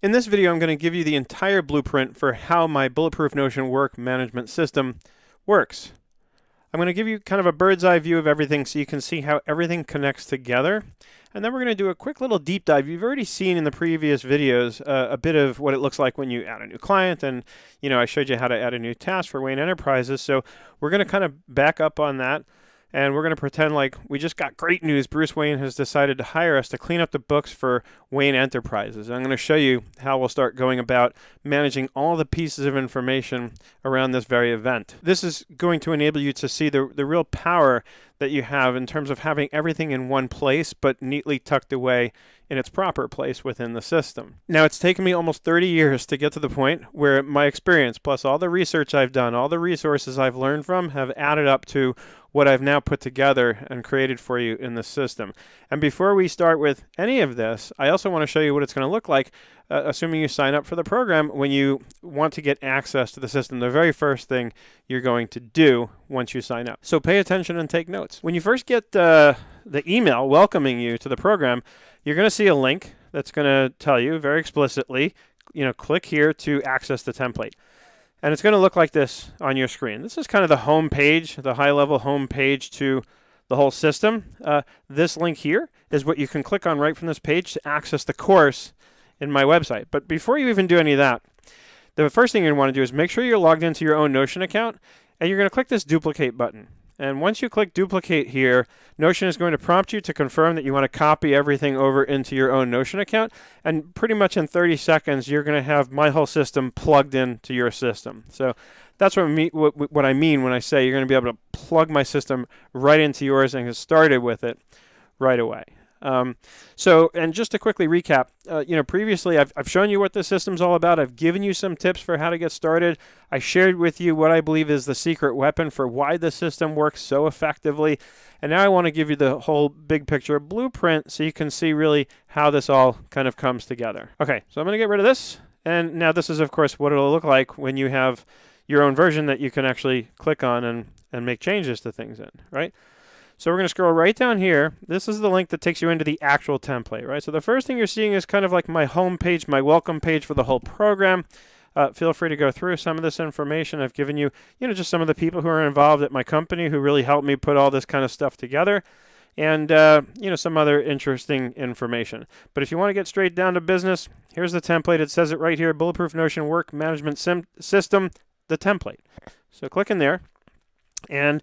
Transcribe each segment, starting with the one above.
In this video, I'm going to give you the entire blueprint for how my Bulletproof Notion work management system works. I'm going to give you kind of a bird's eye view of everything so you can see how everything connects together. And then we're going to do a quick little deep dive. You've already seen in the previous videos a bit of what it looks like when you add a new client. And, I showed you how to add a new task for Wayne Enterprises. So we're going to kind of back up on that. And we're going to pretend like we just got great news. Bruce Wayne has decided to hire us to clean up the books for Wayne Enterprises. And I'm going to show you how we'll start going about managing all the pieces of information around this very event. This is going to enable you to see the real power that you have in terms of having everything in one place, but neatly tucked away in its proper place within the system. Now, it's taken me almost 30 years to get to the point where my experience, plus all the research I've done, all the resources I've learned from, have added up to what I've now put together and created for you in the system. And before we start with any of this, I also want to show you what it's going to look like, assuming you sign up for the program, when you want to get access to the system, the very first thing you're going to do once you sign up. So pay attention and take notes. When you first get the email welcoming you to the program, you're going to see a link that's going to tell you very explicitly, click here to access the template. And it's going to look like this on your screen. This is kind of the home page, the high-level home page to the whole system. This link here is what you can click on right from this page to access the course in my website. But before you even do any of that, the first thing you're going to want to do is make sure you're logged into your own Notion account, and you're going to click this duplicate button. And once you click duplicate here, Notion is going to prompt you to confirm that you want to copy everything over into your own Notion account. And pretty much in 30 seconds, you're going to have my whole system plugged into your system. So that's what I mean when I say you're going to be able to plug my system right into yours and get started with it right away. And just to quickly recap, previously I've shown you what the system's all about. I've given you some tips for how to get started. I shared with you what I believe is the secret weapon for why the system works so effectively. And now I want to give you the whole big picture blueprint so you can see really how this all kind of comes together. Okay, so I'm going to get rid of this. And now this is, of course, what it'll look like when you have your own version that you can actually click on and make changes to things in, right? So we're going to scroll right down here. This is the link that takes you into the actual template, right? So the first thing you're seeing is kind of like my home page, my welcome page for the whole program. Feel free to go through some of this information. I've given you, just some of the people who are involved at my company who really helped me put all this kind of stuff together, and some other interesting information. But if you want to get straight down to business, here's the template. It says it right here: Bulletproof Notion Work Management System, the template. So click in there, and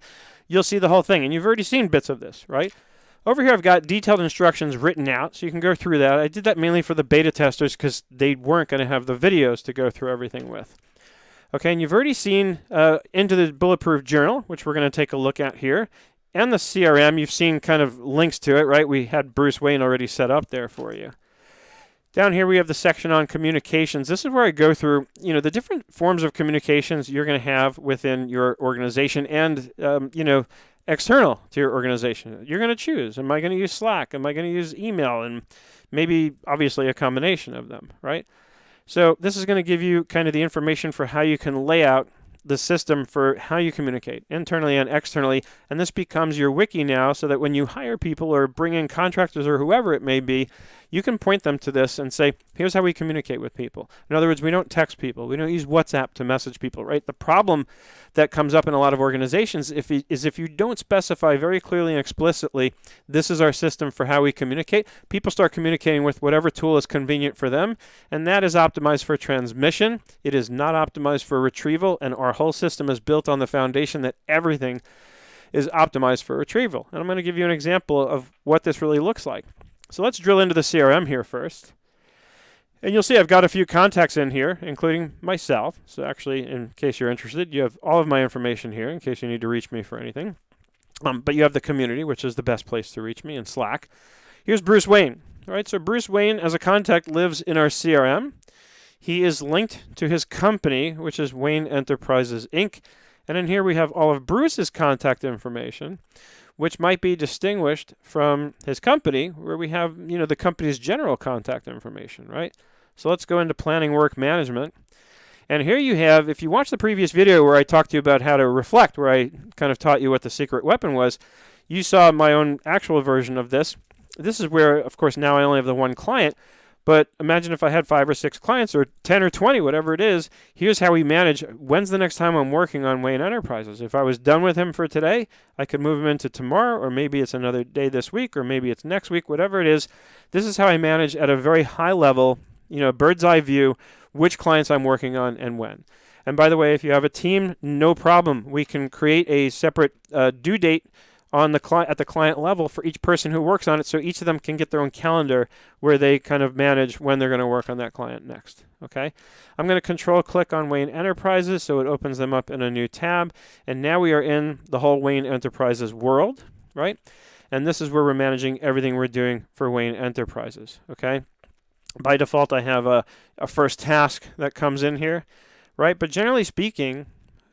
you'll see the whole thing. And you've already seen bits of this, right? Over here, I've got detailed instructions written out, so you can go through that. I did that mainly for the beta testers because they weren't going to have the videos to go through everything with. Okay, and you've already seen into the Bulletproof Journal, which we're going to take a look at here, and the CRM. You've seen kind of links to it, right? We had Bruce Wayne already set up there for you. Down here, we have the section on communications. This is where I go through, the different forms of communications you're going to have within your organization and, external to your organization. You're going to choose. Am I going to use Slack? Am I going to use email? And maybe, obviously, a combination of them, right? So this is going to give you kind of the information for how you can lay out the system for how you communicate internally and externally. And this becomes your wiki now, so that when you hire people or bring in contractors or whoever it may be, you can point them to this and say, here's how we communicate with people. In other words, we don't text people. We don't use WhatsApp to message people, right? The problem that comes up in a lot of organizations is if you don't specify very clearly and explicitly, this is our system for how we communicate, people start communicating with whatever tool is convenient for them, and that is optimized for transmission. It is not optimized for retrieval, and our whole system is built on the foundation that everything is optimized for retrieval. And I'm going to give you an example of what this really looks like. So let's drill into the CRM here first. And you'll see I've got a few contacts in here, including myself. So actually, in case you're interested, you have all of my information here in case you need to reach me for anything. But you have the community, which is the best place to reach me, in Slack. Here's Bruce Wayne. All right, so Bruce Wayne, as a contact, lives in our CRM. He is linked to his company, which is Wayne Enterprises, Inc. And in here we have all of Bruce's contact information, which might be distinguished from his company, where we have, the company's general contact information, right? So let's go into planning work management. And here you have, if you watch the previous video where I talked to you about how to reflect, where I kind of taught you what the secret weapon was, you saw my own actual version of this. This is where, of course, now I only have the one client, But imagine if I had 5 or 6 clients or 10 or 20, whatever it is. Here's how we manage. When's the next time I'm working on Wayne Enterprises? If I was done with him for today, I could move him into tomorrow, or maybe it's another day this week, or maybe it's next week, whatever it is. This is how I manage at a very high level, bird's eye view, which clients I'm working on and when. And by the way, if you have a team, no problem. We can create a separate due date on the at the client level for each person who works on it, so each of them can get their own calendar where they kind of manage when they're going to work on that client next. Okay, I'm going to control click on Wayne Enterprises so it opens them up in a new tab, and now we are in the whole Wayne Enterprises world, right? And this is where we're managing everything we're doing for Wayne Enterprises. Okay, by default I have a first task that comes in here, right? But generally speaking,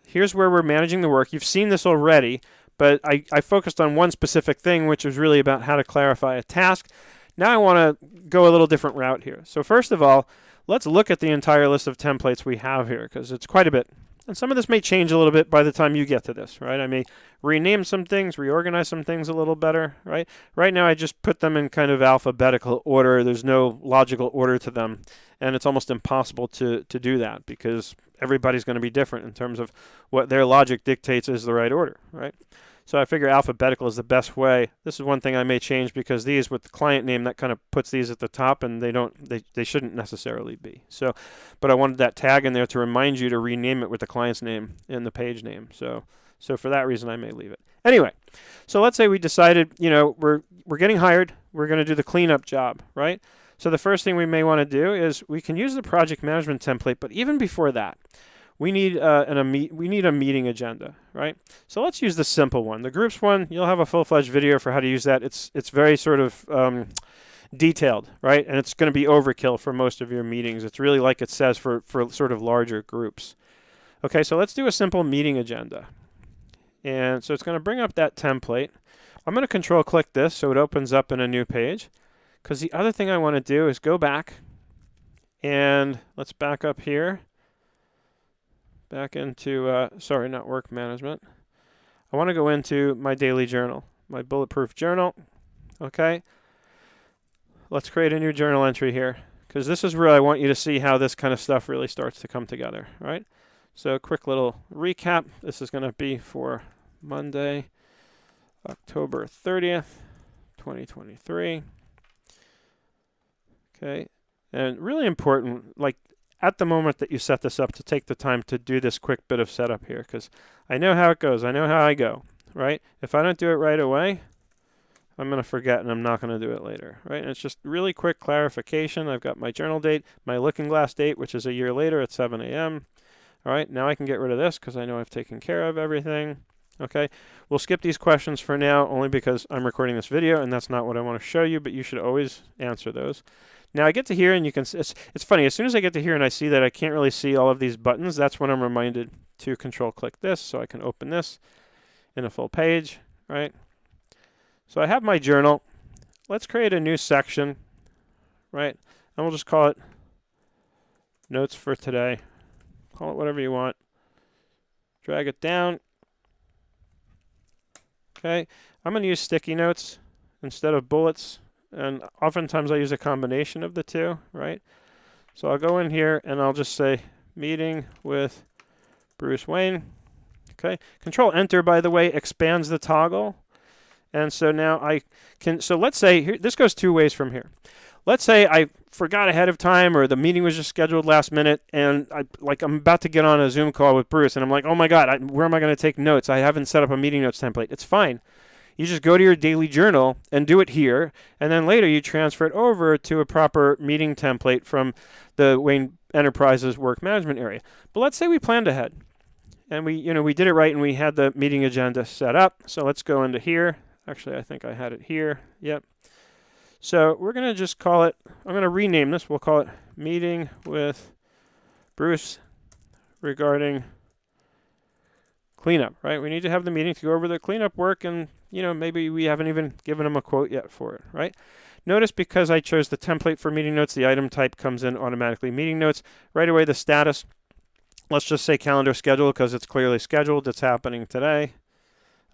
here's where we're managing the work. You've seen this already, but I focused on one specific thing, which was really about how to clarify a task. Now I want to go a little different route here. So first of all, let's look at the entire list of templates we have here, because it's quite a bit. And some of this may change a little bit by the time you get to this, right? I may rename some things, reorganize some things a little better, right? Right now I just put them in kind of alphabetical order. There's no logical order to them, and it's almost impossible to do that because everybody's going to be different in terms of what their logic dictates is the right order, right? So I figure alphabetical is the best way. This is one thing I may change because these with the client name, that kind of puts these at the top, and they shouldn't necessarily be. So, but I wanted that tag in there to remind you to rename it with the client's name in the page name. So for that reason, I may leave it. Anyway, so let's say we decided, we're getting hired. We're going to do the cleanup job, right? So the first thing we may want to do is we can use the project management template, but even before that, we need a meeting agenda, right? So let's use the simple one. The groups one, you'll have a full-fledged video for how to use that. It's very sort of detailed, right? And it's going to be overkill for most of your meetings. It's really like it says for sort of larger groups. Okay, so let's do a simple meeting agenda. And so it's going to bring up that template. I'm going to control click this so it opens up in a new page. Because the other thing I want to do is go back, and let's back up here. Back into, sorry, not work management. I want to go into my daily journal, my Bulletproof journal. Okay. Let's create a new journal entry here, because this is where I want you to see how this kind of stuff really starts to come together, right? So quick little recap. This is going to be for Monday, October 30th, 2023. Okay. And really important, like, at the moment that you set this up, to take the time to do this quick bit of setup here, because I know how it goes. I know how I go, right? If I don't do it right away, I'm going to forget, and I'm not going to do it later, right? And it's just really quick clarification. I've got my journal date, my looking glass date, which is a year later at 7 a.m. All right, now I can get rid of this because I know I've taken care of everything. Okay, we'll skip these questions for now, only because I'm recording this video, and that's not what I want to show you, but you should always answer those. Now I get to here, and you can. It's funny. As soon as I get to here and I see that I can't really see all of these buttons, that's when I'm reminded to control click this so I can open this in a full page, right? So I have my journal. Let's create a new section, right? And we'll just call it notes for today. Call it whatever you want. Drag it down. Okay, I'm going to use sticky notes instead of bullets. And oftentimes I use a combination of the two, right? So I'll go in here and I'll just say meeting with Bruce Wayne. Okay. Control Enter, by the way, expands the toggle. And so now I can, so let's say, here, this goes two ways from here. Let's say I forgot ahead of time, or the meeting was just scheduled last minute, and I'm about to get on a Zoom call with Bruce, and I'm like, oh my God, where am I going to take notes? I haven't set up a meeting notes template. It's fine. You just go to your daily journal and do it here, and then later you transfer it over to a proper meeting template from the Wayne Enterprises work management area. But let's say we planned ahead, and we did it right, and we had the meeting agenda set up. So let's go into here. Actually, I think I had it here. Yep. So we're going to just call it, I'm going to rename this. We'll call it Meeting with Bruce regarding cleanup, right? We need to have the meeting to go over the cleanup work, and maybe we haven't even given them a quote yet for it, right? Notice because I chose the template for meeting notes, the item type comes in automatically meeting notes. Right away, the status, let's just say calendar schedule because it's clearly scheduled. It's happening today,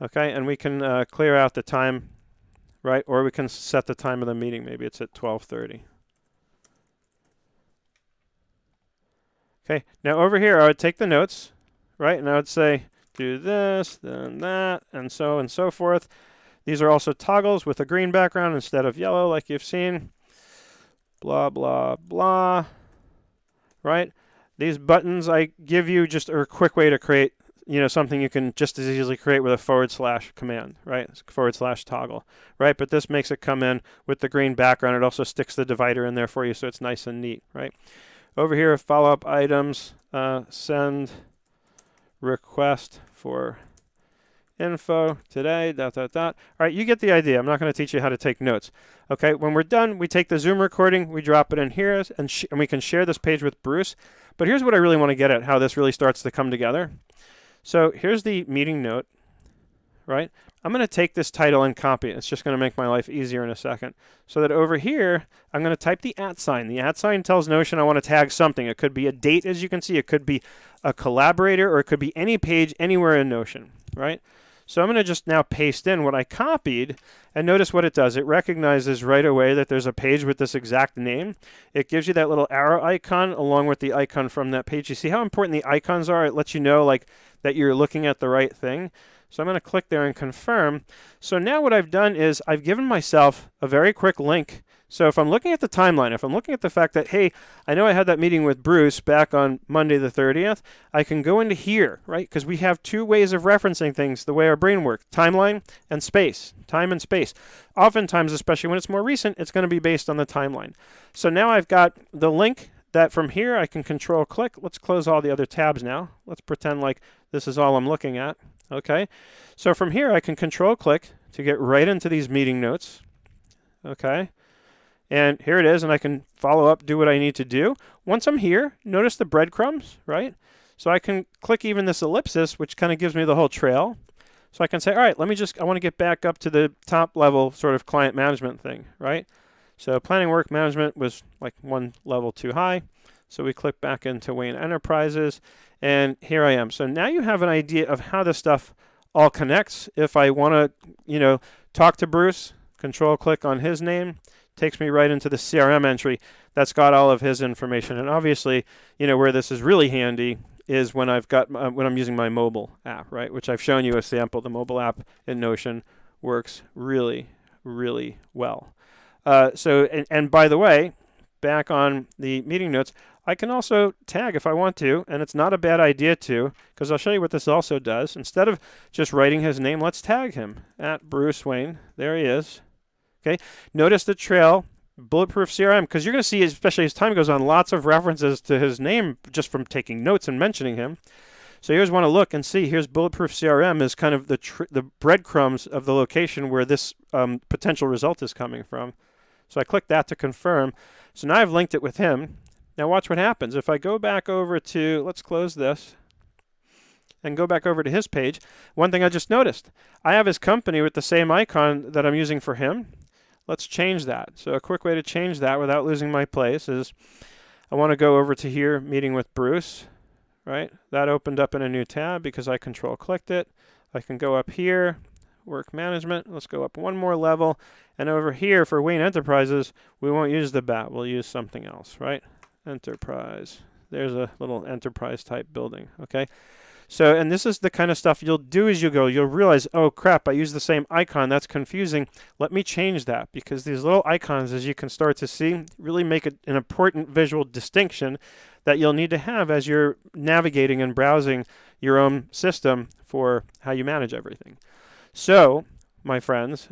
okay? And we can clear out the time, right? Or we can set the time of the meeting. Maybe it's at 12:30. Okay, now over here I would take the notes, right, and I would say do this, then that, and so forth. These are also toggles with a green background instead of yellow like you've seen. Blah, blah, blah, right? These buttons I give you just are a quick way to create, something you can just as easily create with a / command, right? / toggle, right? But this makes it come in with the green background. It also sticks the divider in there for you so it's nice and neat, right? Over here, follow-up items, send request for info today, ... All right, you get the idea. I'm not going to teach you how to take notes. Okay, when we're done, we take the Zoom recording, we drop it in here, and we can share this page with Bruce. But here's what I really want to get at, how this really starts to come together. So here's the meeting note, right? I'm going to take this title and copy it. It's just going to make my life easier in a second. So that over here, I'm going to type the @ sign. The @ sign tells Notion I want to tag something. It could be a date, as you can see. It could be a collaborator, or it could be any page anywhere in Notion, right? So I'm going to just now paste in what I copied, and notice what it does. It recognizes right away that there's a page with this exact name. It gives you that little arrow icon along with the icon from that page. You see how important the icons are? It lets you know that you're looking at the right thing. So I'm going to click there and confirm. So now what I've done is I've given myself a very quick link. So if I'm looking at the timeline, if I'm looking at the fact that, hey, I know I had that meeting with Bruce back on Monday the 30th, I can go into here, right? Because we have two ways of referencing things the way our brain works, timeline and space, time and space. Oftentimes, especially when it's more recent, it's going to be based on the timeline. So now I've got the link that from here I can control click. Let's close all the other tabs now. Let's pretend like this is all I'm looking at. Okay, so from here I can control click to get right into these meeting notes. Okay, and here it is, and I can follow up, do what I need to do. Once I'm here, notice the breadcrumbs, right? So I can click even this ellipsis, which kind of gives me the whole trail. So I can say, all right, I want to get back up to the top level sort of client management thing, right? So planning work management was like one level too high. So we click back into Wayne Enterprises, and here I am. So now you have an idea of how this stuff all connects. If I want to, talk to Bruce, control click on his name, takes me right into the CRM entry that's got all of his information. And obviously, where this is really handy is when when I'm using my mobile app, right? Which I've shown you a sample. The mobile app in Notion works really, really well. And by the way, back on the meeting notes, I can also tag if I want to, and it's not a bad idea to, because I'll show you what this also does. Instead of just writing his name, let's tag him at Bruce Wayne. There he is. Okay. Notice the trail, Bulletproof CRM, because you're going to see, especially as time goes on, lots of references to his name just from taking notes and mentioning him. So here's one to look and see. Here's Bulletproof CRM is kind of the breadcrumbs of the location where this potential result is coming from. So I click that to confirm. So now I've linked it with him. Now watch what happens. If I go back over to, let's close this, and go back over to his page, one thing I just noticed, I have his company with the same icon that I'm using for him. Let's change that. So a quick way to change that without losing my place is I want to go over to here, meeting with Bruce, right? That opened up in a new tab because I control clicked it. I can go up here, work management. Let's go up one more level. And over here for Wayne Enterprises, we won't use the bat. We'll use something else, right? Enterprise. There's a little enterprise type building, okay? So, and this is the kind of stuff you'll do as you go. You'll realize, oh crap, I used the same icon. That's confusing. Let me change that, because these little icons, as you can start to see, really make an important visual distinction that you'll need to have as you're navigating and browsing your own system for how you manage everything. So, my friends,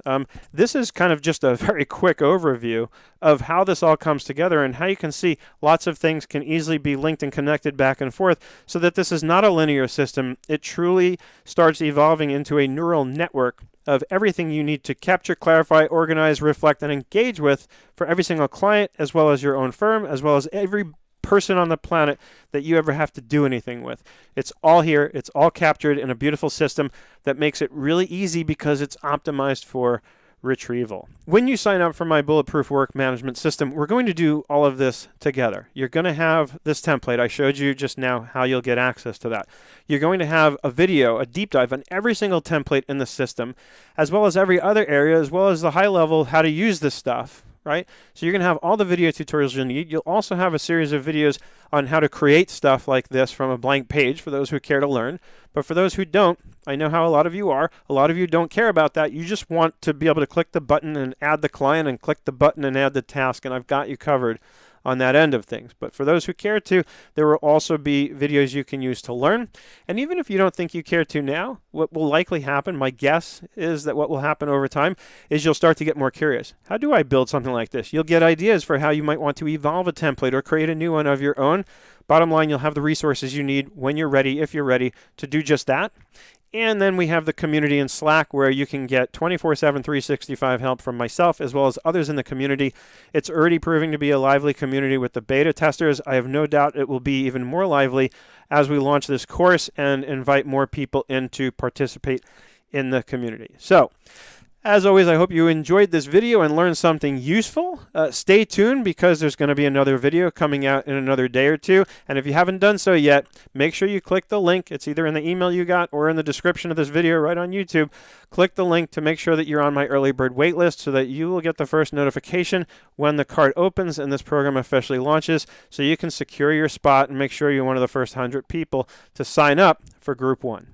this is kind of just a very quick overview of how this all comes together and how you can see lots of things can easily be linked and connected back and forth, so that this is not a linear system. It truly starts evolving into a neural network of everything you need to capture, clarify, organize, reflect, and engage with for every single client, as well as your own firm, as well as every person on the planet that you ever have to do anything with. It's all here. It's all captured in a beautiful system that makes it really easy because it's optimized for retrieval. When you sign up for my Bulletproof Work Management System, we're going to do all of this together. You're going to have this template. I showed you just now how you'll get access to that. You're going to have a video, a deep dive on every single template in the system, as well as every other area, as well as the high level how to use this stuff, right? So you're going to have all the video tutorials you'll need. You'll also have a series of videos on how to create stuff like this from a blank page for those who care to learn. But for those who don't, I know how a lot of you are. A lot of you don't care about that. You just want to be able to click the button and add the client and click the button and add the task, and I've got you covered on that end of things. But for those who care to, there will also be videos you can use to learn. And even if you don't think you care to now, what will likely happen, my guess is that what will happen over time is you'll start to get more curious. How do I build something like this? You'll get ideas for how you might want to evolve a template or create a new one of your own. Bottom line, you'll have the resources you need when you're ready, if you're ready, to do just that. And then we have the community in Slack where you can get 24/7, 365 help from myself as well as others in the community. It's already proving to be a lively community with the beta testers. I have no doubt it will be even more lively as we launch this course and invite more people in to participate in the community. So, as always, I hope you enjoyed this video and learned something useful. Stay tuned because there's going to be another video coming out in another day or two. And if you haven't done so yet, make sure you click the link. It's either in the email you got or in the description of this video right on YouTube. Click the link to make sure that you're on my early bird waitlist so that you will get the first notification when the cart opens and this program officially launches, so you can secure your spot and make sure you're one of the first 100 people to sign up for Group 1.